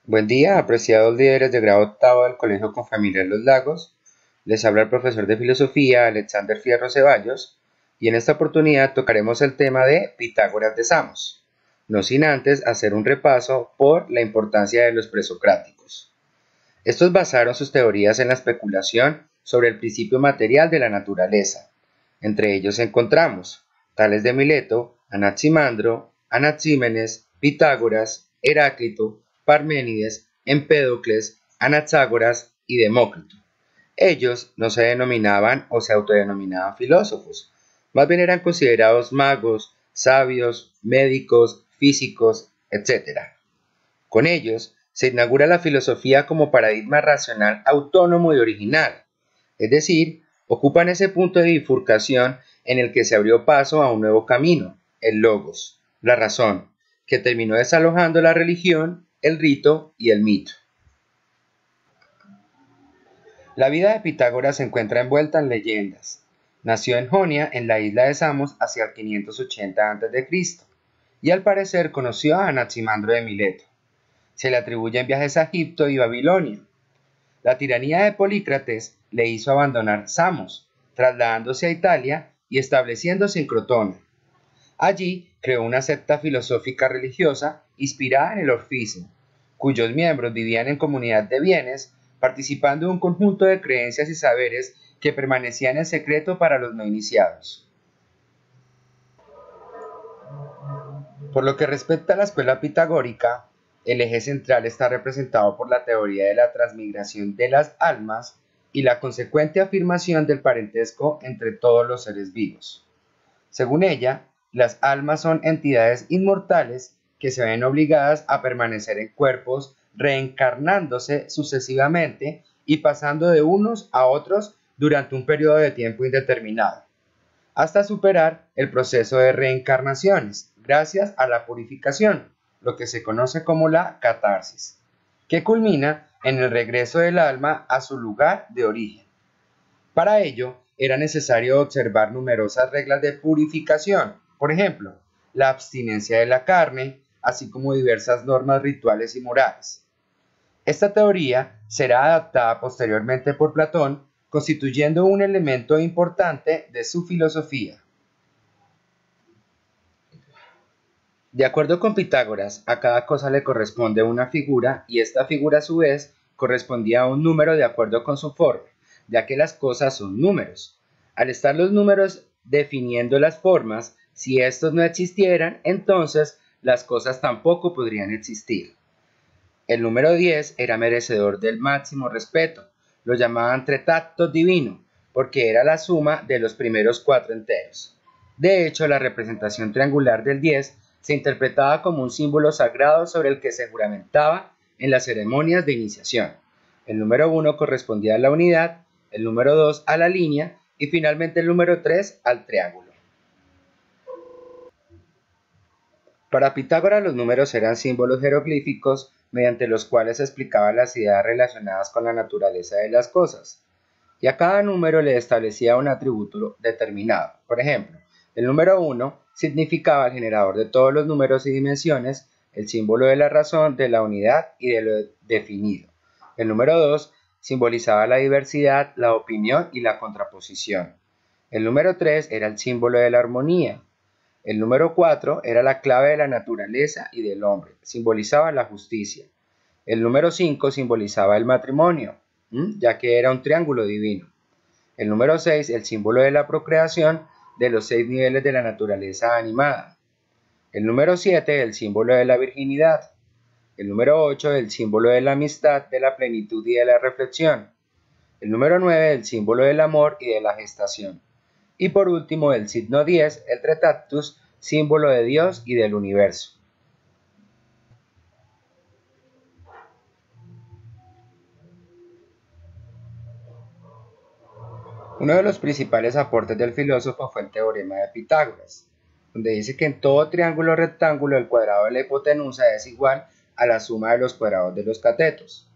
Buen día, apreciados líderes de grado octavo del Colegio Confamiliar Los Lagos. Les habla el profesor de Filosofía Alexander Fierro Ceballos y en esta oportunidad tocaremos el tema de Pitágoras de Samos, no sin antes hacer un repaso por la importancia de los presocráticos. Estos basaron sus teorías en la especulación sobre el principio material de la naturaleza. Entre ellos encontramos Tales de Mileto, Anaximandro, Anaxímenes, Pitágoras, Heráclito, Parménides, Empédocles, Anaxágoras y Demócrito. Ellos no se denominaban o se autodenominaban filósofos, más bien eran considerados magos, sabios, médicos, físicos, etc. Con ellos se inaugura la filosofía como paradigma racional autónomo y original, es decir, ocupan ese punto de bifurcación en el que se abrió paso a un nuevo camino, el logos, la razón, que terminó desalojando la religión, el rito y el mito. La vida de Pitágoras se encuentra envuelta en leyendas. Nació en Jonia, en la isla de Samos, hacia el 580 a.C., y al parecer conoció a Anaximandro de Mileto. Se le atribuyen viajes a Egipto y Babilonia. La tiranía de Polícrates le hizo abandonar Samos, trasladándose a Italia y estableciéndose en Crotona. Allí creó una secta filosófica religiosa inspirada en el orfismo, cuyos miembros vivían en comunidad de bienes, participando de un conjunto de creencias y saberes que permanecían en secreto para los no iniciados. Por lo que respecta a la escuela pitagórica, el eje central está representado por la teoría de la transmigración de las almas y la consecuente afirmación del parentesco entre todos los seres vivos. Según ella, las almas son entidades inmortales que se ven obligadas a permanecer en cuerpos, reencarnándose sucesivamente y pasando de unos a otros durante un periodo de tiempo indeterminado, hasta superar el proceso de reencarnaciones, gracias a la purificación, lo que se conoce como la catarsis, que culmina en el regreso del alma a su lugar de origen. Para ello, era necesario observar numerosas reglas de purificación, por ejemplo, la abstinencia de la carne, así como diversas normas rituales y morales. Esta teoría será adaptada posteriormente por Platón, constituyendo un elemento importante de su filosofía. De acuerdo con Pitágoras, a cada cosa le corresponde una figura y esta figura a su vez correspondía a un número de acuerdo con su forma, ya que las cosas son números. Al estar los números definiendo las formas, si estos no existieran, entonces las cosas tampoco podrían existir. El número 10 era merecedor del máximo respeto, lo llamaban tretacto divino, porque era la suma de los primeros 4 enteros. De hecho, la representación triangular del 10 se interpretaba como un símbolo sagrado sobre el que se juramentaba en las ceremonias de iniciación. El número 1 correspondía a la unidad, el número 2 a la línea y finalmente el número 3 al triángulo. Para Pitágoras los números eran símbolos jeroglíficos mediante los cuales se explicaban las ideas relacionadas con la naturaleza de las cosas, y a cada número le establecía un atributo determinado. Por ejemplo, el número 1 significaba el generador de todos los números y dimensiones, el símbolo de la razón, de la unidad y de lo definido. El número 2 simbolizaba la diversidad, la opinión y la contraposición. El número 3 era el símbolo de la armonía. El número 4 era la clave de la naturaleza y del hombre, simbolizaba la justicia. El número 5 simbolizaba el matrimonio, ya que era un triángulo divino. El número 6, el símbolo de la procreación de los 6 niveles de la naturaleza animada. El número 7, el símbolo de la virginidad. El número 8, el símbolo de la amistad, de la plenitud y de la reflexión. El número 9, el símbolo del amor y de la gestación. Y por último, el signo 10, el tretactus, símbolo de Dios y del universo. Uno de los principales aportes del filósofo fue el teorema de Pitágoras, donde dice que en todo triángulo rectángulo el cuadrado de la hipotenusa es igual a la suma de los cuadrados de los catetos.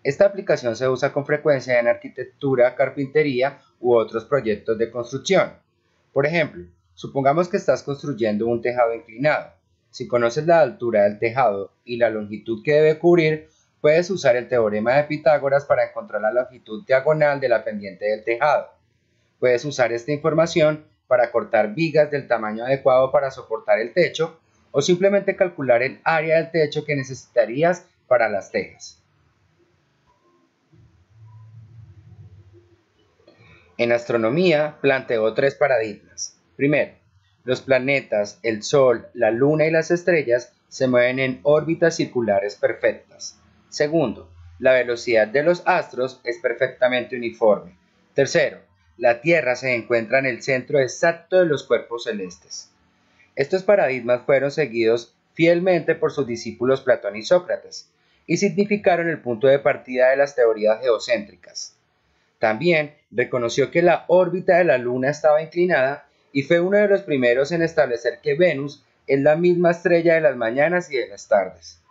Esta aplicación se usa con frecuencia en arquitectura, carpintería u otros proyectos de construcción. Por ejemplo, supongamos que estás construyendo un tejado inclinado. Si conoces la altura del tejado y la longitud que debe cubrir, puedes usar el teorema de Pitágoras para encontrar la longitud diagonal de la pendiente del tejado. Puedes usar esta información para cortar vigas del tamaño adecuado para soportar el techo o simplemente calcular el área del techo que necesitarías para las tejas. En astronomía planteó 3 paradigmas. Primero, los planetas, el Sol, la Luna y las estrellas se mueven en órbitas circulares perfectas. Segundo, la velocidad de los astros es perfectamente uniforme. Tercero, la Tierra se encuentra en el centro exacto de los cuerpos celestes. Estos paradigmas fueron seguidos fielmente por sus discípulos Platón y Sócrates y significaron el punto de partida de las teorías geocéntricas. También reconoció que la órbita de la Luna estaba inclinada y fue uno de los primeros en establecer que Venus es la misma estrella de las mañanas y de las tardes.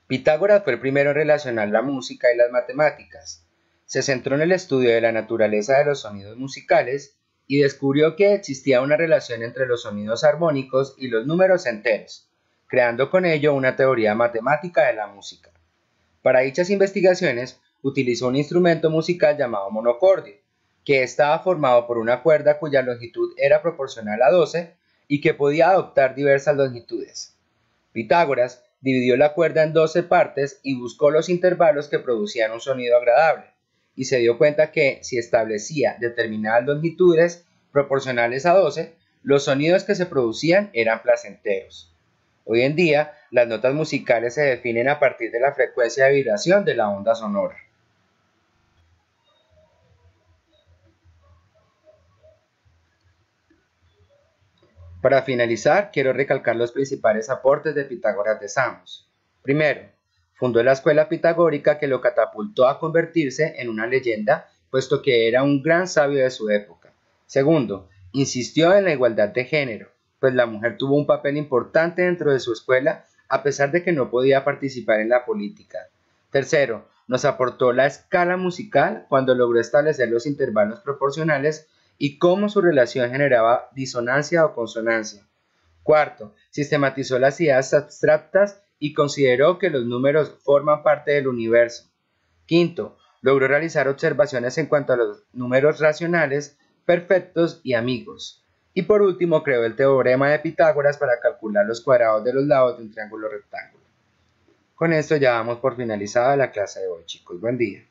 Pitágoras fue el primero en relacionar la música y las matemáticas. Se centró en el estudio de la naturaleza de los sonidos musicales y descubrió que existía una relación entre los sonidos armónicos y los números enteros, creando con ello una teoría matemática de la música. Para dichas investigaciones, utilizó un instrumento musical llamado monocordio, que estaba formado por una cuerda cuya longitud era proporcional a 12 y que podía adoptar diversas longitudes. Pitágoras dividió la cuerda en 12 partes y buscó los intervalos que producían un sonido agradable, y se dio cuenta que si establecía determinadas longitudes proporcionales a 12, los sonidos que se producían eran placenteros. Hoy en día, las notas musicales se definen a partir de la frecuencia de vibración de la onda sonora. Para finalizar, quiero recalcar los principales aportes de Pitágoras de Samos. Primero, fundó la escuela pitagórica que lo catapultó a convertirse en una leyenda, puesto que era un gran sabio de su época. Segundo, insistió en la igualdad de género, pues la mujer tuvo un papel importante dentro de su escuela a pesar de que no podía participar en la política. Tercero, nos aportó la escala musical cuando logró establecer los intervalos proporcionales y cómo su relación generaba disonancia o consonancia. Cuarto, sistematizó las ideas abstractas y consideró que los números forman parte del universo. Quinto, logró realizar observaciones en cuanto a los números racionales, perfectos y amigos. Y por último, creó el teorema de Pitágoras para calcular los cuadrados de los lados de un triángulo rectángulo. Con esto ya damos por finalizada la clase de hoy, chicos. Buen día.